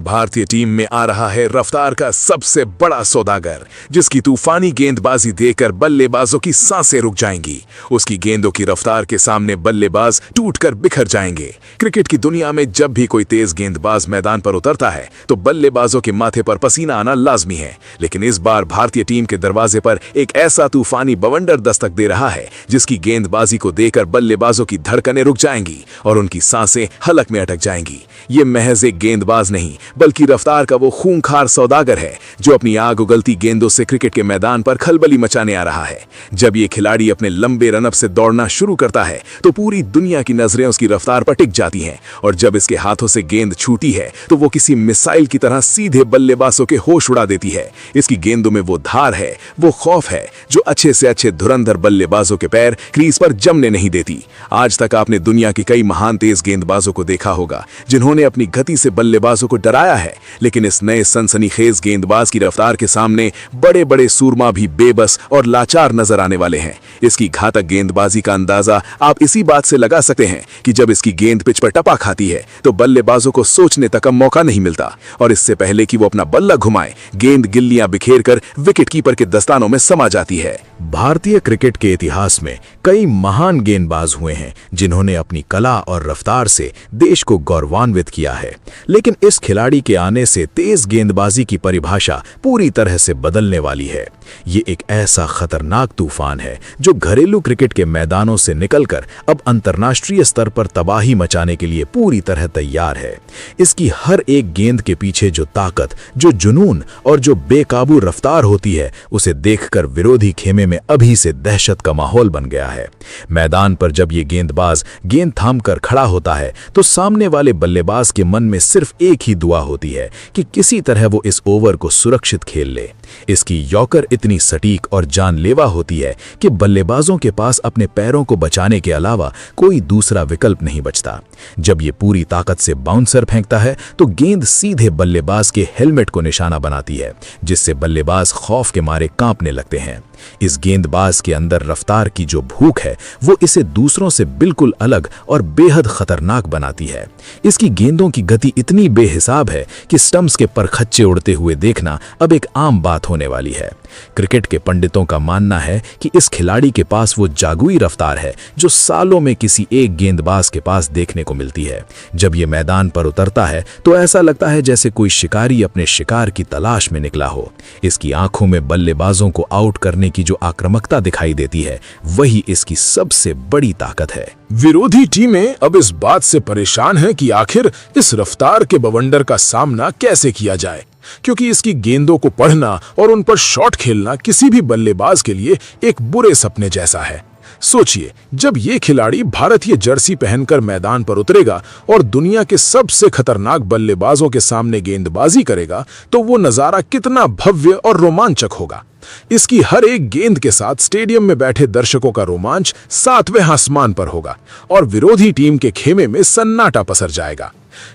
भारतीय टीम में आ रहा है रफ्तार का सबसे बड़ा सौदागर, जिसकी तूफानी गेंदबाजी देखकर बल्लेबाजों की सांसें रुक जाएंगी। उसकी गेंदों की रफ्तार के सामने बल्लेबाज टूटकर बिखर जाएंगे। क्रिकेट की दुनिया में जब भी कोई तेज गेंदबाज मैदान पर उतरता है तो बल्लेबाजों के माथे पर पसीना आना लाजमी है, लेकिन इस बार भारतीय टीम के दरवाजे पर एक ऐसा तूफानी बवंडर दस्तक दे रहा है जिसकी गेंदबाजी को देखकर बल्लेबाजों की धड़कनें रुक जाएंगी और उनकी सांसें हलक में अटक जाएंगी। ये महज एक गेंदबाज नहीं बल्कि रफ्तार का वो खूंखार सौदागर है जो अपनी आग उगलती गेंदों से क्रिकेट के मैदान पर खलबली मचाने आ रहा है। जब ये खिलाड़ी अपने लंबे रनअप से दौड़ना शुरू करता है तो पूरी दुनिया की नजरें उसकी रफ्तार पर टिक जाती हैं, और जब इसके हाथों से गेंद छूटी है तो वो किसी मिसाइल की तरह सीधे बल्लेबाजों के होश उड़ा देती है। इसकी गेंदों में वो धार है, वो खौफ है जो अच्छे से अच्छे धुरंधर बल्लेबाजों के पैर क्रीज पर जमने नहीं देती। आज तक आपने दुनिया के कई महान तेज गेंदबाजों को देखा होगा जिन्होंने अपनी गति से बल्लेबाजों को डराया है, लेकिन इस नए सनसनीखेज गेंदबाज की रफ्तार के सामने बड़े बड़े सूरमा भी बेबस और लाचार नजर आने वाले हैं। इसकी घातक गेंदबाजी का अंदाजा आप इसी बात से लगा सकते हैं कि जब इसकी गेंद पिच पर टपा खाती है तो बल्लेबाजों को सोचने तक का मौका नहीं मिलता, और इससे पहले कि वो अपना बल्ला घुमाए गेंद गिल्लियां बिखेर कर विकेटकीपर के दस्तानों में समा जाती है। भारतीय क्रिकेट के इतिहास में कई महान गेंदबाज हुए हैं जिन्होंने अपनी कला और रफ्तार से देश को गौरवान्वित किया है, लेकिन इस खिलाड़ी के आने से तेज गेंदबाजी की परिभाषा पूरी तरह से बदलने वाली है। ये एक ऐसा खतरनाक तूफान है जो घरेलू क्रिकेट के मैदानों से निकलकर अब अंतर्राष्ट्रीय स्तर पर तबाही मचाने के लिए पूरी तरह तैयार है। इसकी हर एक गेंद के पीछे जो ताकत, जो जुनून और जो बेकाबू रफ्तार होती है, उसे देखकर विरोधी खेमे में अभी से दहशत का माहौल बन गया है। मैदान पर जब ये गेंदबाज गेंद थामकर खड़ा होता है तो सामने वाले बल्लेबाज के मन में सिर्फ एक ही दुआ होती है कि किसी तरह वो इस ओवर को सुरक्षित खेल ले। इसकी यॉर्कर इतनी सटीक और जानलेवा होती है कि बल्लेबाजों के पास अपने पैरों को बचाने के अलावा कोई दूसरा विकल्प नहीं बचता। जब ये पूरी ताकत से बाउंसर फेंकता है तो गेंद सीधे बल्लेबाज के हेलमेट को निशाना बनाती है, जिससे बल्लेबाज खौफ के मारे कांपने लगते हैं। इस गेंदबाज के अंदर रफ्तार की जो भूख है वो इसे दूसरों से बिल्कुल अलग और बेहद खतरनाक बनाती है। इसकी गेंदों की गति इतनी बेहिसाब है कि स्टंप्स के परखच्चे उड़ते हुए देखना अब एक आम बात होने वाली है। क्रिकेट के पंडितों का मानना है कि इस खिलाड़ी के पास वो जादुई रफ्तार है जो सालों में किसी एक गेंदबाज के पास देखने को मिलती है। जब ये मैदान पर उतरता है तो ऐसा लगता है जैसे कोई शिकारी अपने शिकार की तलाश में निकला हो। इसकी आंखों में बल्लेबाजों को आउट करने की जो आक्रामकता दिखाई देती है वही इसकी सबसे बड़ी ताकत है। विरोधी टीमें अब इस बात से परेशान हैं कि आखिर इस रफ्तार के बवंडर का सामना कैसे किया जाए, क्योंकि इसकी गेंदों को पढ़ना और उन पर शॉट खेलना किसी भी बल्लेबाज के लिए एक बुरे सपने जैसा है। सोचिए, जब ये खिलाड़ी भारतीय जर्सी पहनकर मैदान पर उतरेगा और दुनिया के सबसे खतरनाक बल्लेबाजों के सामने गेंदबाजी करेगा तो वो नजारा कितना भव्य और रोमांचक होगा। इसकी हर एक गेंद के साथ स्टेडियम में बैठे दर्शकों का रोमांच सातवें आसमान पर होगा और विरोधी टीम के खेमे में सन्नाटा पसर जाएगा।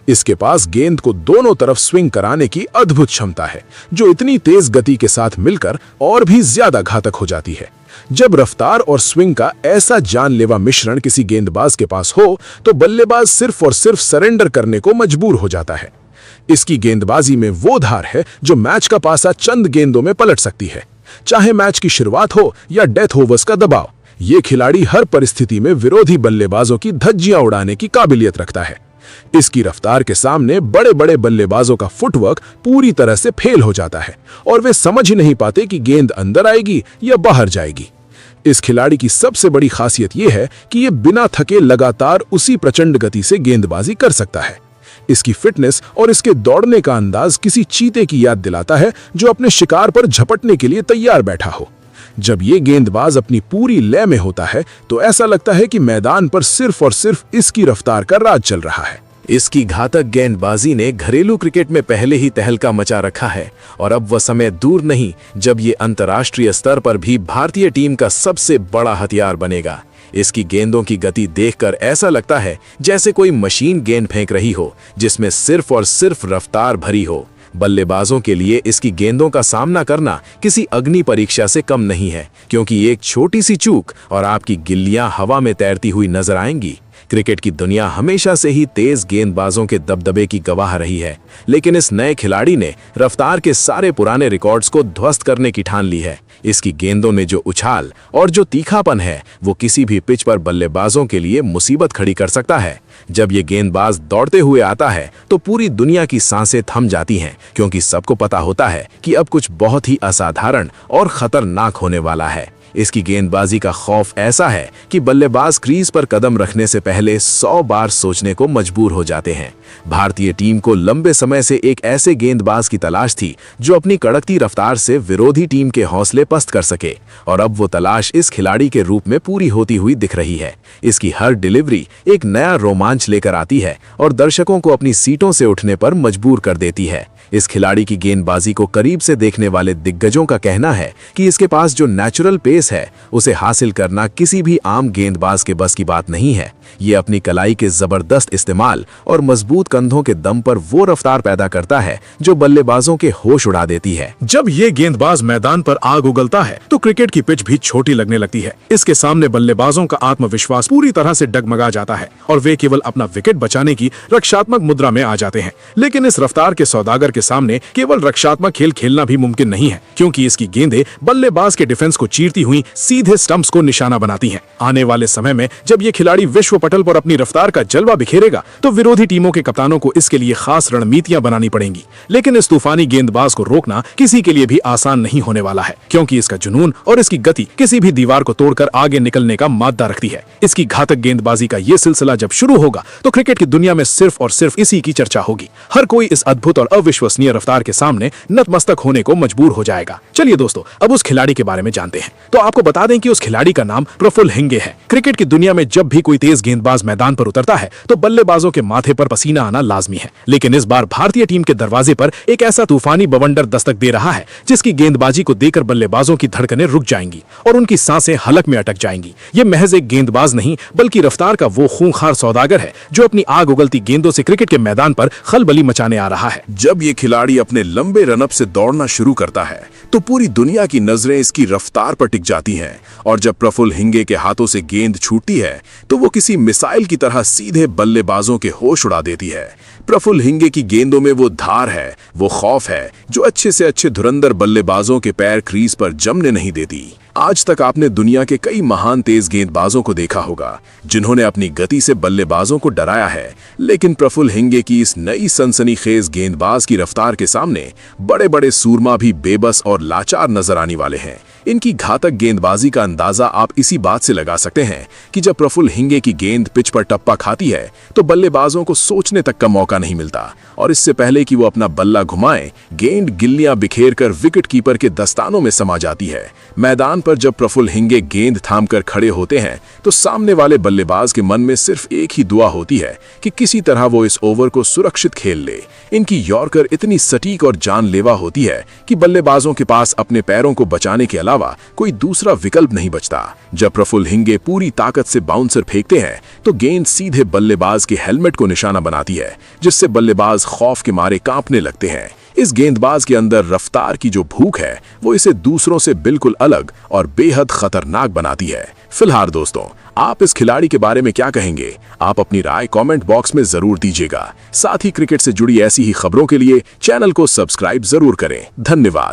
इसके पास गेंद को दोनों तरफ स्विंग कराने की अद्भुत क्षमता है जो इतनी तेज गति के साथ मिलकर और भी ज्यादा घातक हो जाती है। जब रफ्तार और स्विंग का ऐसा जानलेवा मिश्रण किसी गेंदबाज के पास हो तो बल्लेबाज सिर्फ और सिर्फ सरेंडर करने को मजबूर हो जाता है। इसकी गेंदबाजी में वो धार है जो मैच का पासा चंद गेंदों में पलट सकती है, चाहे मैच की शुरुआत हो या डेथ ओवर्स का दबाव। ये खिलाड़ी हर परिस्थिति में विरोधी बल्लेबाजों की धज्जियां उड़ाने की काबिलियत रखता है। इसकी रफ्तार के सामने बड़े बड़े बल्लेबाजों का फुटवर्क पूरी तरह से फेल हो जाता है और वे समझ ही नहीं पाते कि गेंद अंदर आएगी या बाहर जाएगी। इस खिलाड़ी की सबसे बड़ी खासियत यह है कि यह बिना थके लगातार उसी प्रचंड गति से गेंदबाजी कर सकता है। इसकी फिटनेस और इसके दौड़ने का अंदाज किसी चीते की याद दिलाता है जो अपने शिकार पर झपटने के लिए तैयार बैठा हो। जब ये गेंदबाज अपनी पूरी लय में होता है तो ऐसा लगता है कि मैदान पर सिर्फ और सिर्फ इसकी रफ्तार का राज चल रहा है। इसकी घातक गेंदबाजी ने घरेलू क्रिकेट में पहले ही तहलका मचा रखा है और अब वह समय दूर नहीं जब ये अंतर्राष्ट्रीय स्तर पर भी भारतीय टीम का सबसे बड़ा हथियार बनेगा। इसकी गेंदों की गति देखकर ऐसा लगता है जैसे कोई मशीन गेंद फेंक रही हो जिसमें सिर्फ और सिर्फ रफ्तार भरी हो। बल्लेबाजों के लिए इसकी गेंदों का सामना करना किसी अग्नि परीक्षा से कम नहीं है, क्योंकि एक छोटी सी चूक और आपकी गिल्लियां हवा में तैरती हुई नजर आएंगी। क्रिकेट की दुनिया हमेशा से ही तेज गेंदबाजों के दबदबे की गवाह रही है, लेकिन इस नए खिलाड़ी ने रफ्तार के सारे पुराने रिकॉर्ड्स को ध्वस्त करने की ठान ली है। इसकी गेंदों में जो उछाल और जो तीखापन है, वो किसी भी पिच पर बल्लेबाजों के लिए मुसीबत खड़ी कर सकता है। जब ये गेंदबाज दौड़ते हुए आता है तो पूरी दुनिया की सांसें थम जाती हैं, क्योंकि सबको पता होता है कि अब कुछ बहुत ही असाधारण और खतरनाक होने वाला है। इसकी गेंदबाजी का खौफ ऐसा है कि बल्लेबाज क्रीज पर कदम रखने से पहले 100 बार सोचने को मजबूर हो जाते हैं। भारतीय टीम को लंबे समय से एक ऐसे गेंदबाज की तलाश थी जो अपनी कड़कती रफ्तार से विरोधी टीम के हौसले पस्त कर सके, और अब वो तलाश इस खिलाड़ी के रूप में पूरी होती हुई दिख रही है। इसकी हर डिलीवरी एक नया रोमांच लेकर आती है और दर्शकों को अपनी सीटों से उठने पर मजबूर कर देती है। इस खिलाड़ी की गेंदबाजी को करीब से देखने वाले दिग्गजों का कहना है कि इसके पास जो नेचुरल पेस है, उसे हासिल करना किसी भी आम गेंदबाज के बस की बात नहीं है। ये अपनी कलाई के जबरदस्त इस्तेमाल और मजबूत कंधों के दम पर वो रफ्तार पैदा करता है जो बल्लेबाजों के होश उड़ा देती है। जब ये गेंदबाज मैदान पर आग उगलता है तो क्रिकेट की पिच भी छोटी लगने लगती है। इसके सामने बल्लेबाजों का आत्मविश्वास पूरी तरह से डगमगा जाता है और वे केवल अपना विकेट बचाने की रक्षात्मक मुद्रा में आ जाते हैं। लेकिन इस रफ्तार के सौदागर के सामने केवल रक्षात्मक खेल खेलना भी मुमकिन नहीं है, क्योंकि इसकी गेंदें बल्लेबाज के डिफेंस को चीरती हुई सीधे स्टंप्स को निशाना बनाती हैं। आने वाले समय में जब ये खिलाड़ी विश्व पटल पर अपनी रफ्तार का जलवा बिखेरेगा तो विरोधी टीमों के कप्तानों को इसके लिए खास रणनीतियां बनानी पड़ेंगी। लेकिन इस तूफानी गेंदबाज को रोकना किसी के लिए भी आसान नहीं होने वाला है, क्योंकि इसका जुनून और इसकी गति किसी भी दीवार को तोड़कर आगे निकलने का मादा रखती है। इसकी घातक गेंदबाजी का ये सिलसिला जब शुरू होगा तो क्रिकेट की दुनिया में सिर्फ और सिर्फ इसी की चर्चा होगी। हर कोई इस अद्भुत और अविश्वसनीय रफ्तार के सामने नतमस्तक होने को मजबूर हो जाएगा। चलिए दोस्तों, अब उस खिलाड़ी के बारे में जानते हैं। तो आपको बता दें कि उस खिलाड़ी का नाम प्रफुल्ल हिंगे है। क्रिकेट की दुनिया में जब भी कोई तेज गेंदबाज मैदान पर उतरता है तो बल्लेबाजों के माथे पर पसीना आना लाजमी है। लेकिन इस बार भारतीय टीम के दरवाजे पर एक ऐसा तूफानी बवंडर दस्तक दे रहा है जिसकी गेंदबाजी को देखकर बल्लेबाजों की धड़कनें रुक जाएंगी और उनकी सांसें हलक में अटक जाएंगी। ये महज एक गेंदबाज नहीं, बल्कि रफ्तार का वो खूंखार सौदागर है जो अपनी आग उगलती गेंदों से क्रिकेट के मैदान पर खलबली मचाने आ रहा है। जब ये खिलाड़ी अपने लंबे रनअप से दौड़ना शुरू करता है तो पूरी दुनिया की नजरें इसकी रफ्तार पर टिक जाती हैं, और जब प्रफुल्ल हिंगे के हाथों से गेंद छूटती है तो वो किसी मिसाइल की तरह सीधे बल्लेबाजों के होश उड़ा देती है। प्रफुल्ल हिंगे की गेंदों में वो धार है, वो खौफ है जो अच्छे से अच्छे धुरंधर बल्लेबाजों के पैर क्रीज पर जमने नहीं देती। आज तक आपने दुनिया के कई महान तेज गेंदबाजों को देखा होगा जिन्होंने अपनी गति से बल्लेबाजों को डराया है, लेकिन प्रफुल्ल हिंगे की इस नई सनसनीखेज गेंदबाज की रफ्तार के सामने बड़े बड़े सूरमा भी बेबस और लाचार नजर आने वाले हैं। इनकी घातक गेंदबाजी का अंदाजा आप इसी बात से लगा सकते हैं कि जब प्रफुल्ल हिंगे की गेंद पिच पर टप्पा खाती है तो बल्लेबाजों को सोचने तक का मौका नहीं मिलता, और इससे पहले कि वो अपना बल्ला घुमाएं, गेंद गिल्लियां बिखेर कर विकेट कीपर के दस्तानों में समा जाती है। मैदान पर जब प्रफुल्ल हिंगे गेंद थामकर खड़े होते हैं तो सामने वाले बल्लेबाज के मन में सिर्फ एक ही दुआ होती है कि किसी तरह वो इस ओवर को सुरक्षित खेल ले। इनकी यॉर्कर इतनी सटीक और जानलेवा होती है कि बल्लेबाजों के पास अपने पैरों को बचाने के अलावा कोई दूसरा विकल्प नहीं बचता। जब प्रफुल्ल हिंगे पूरी ताकत से बाउंसर फेंकते हैं तो गेंद सीधे बल्लेबाज के हेलमेट को निशाना बनाती है, जिससे बल्लेबाज खौफ के मारे कांपने लगते हैं। इस गेंदबाज के अंदर रफ्तार की जो भूख है वो इसे दूसरों से बिल्कुल अलग और बेहद खतरनाक बनाती है। फिलहाल दोस्तों, आप इस खिलाड़ी के बारे में क्या कहेंगे? आप अपनी राय कमेंट बॉक्स में जरूर दीजिएगा। साथ ही क्रिकेट से जुड़ी ऐसी ही खबरों के लिए चैनल को सब्सक्राइब जरूर करें। धन्यवाद।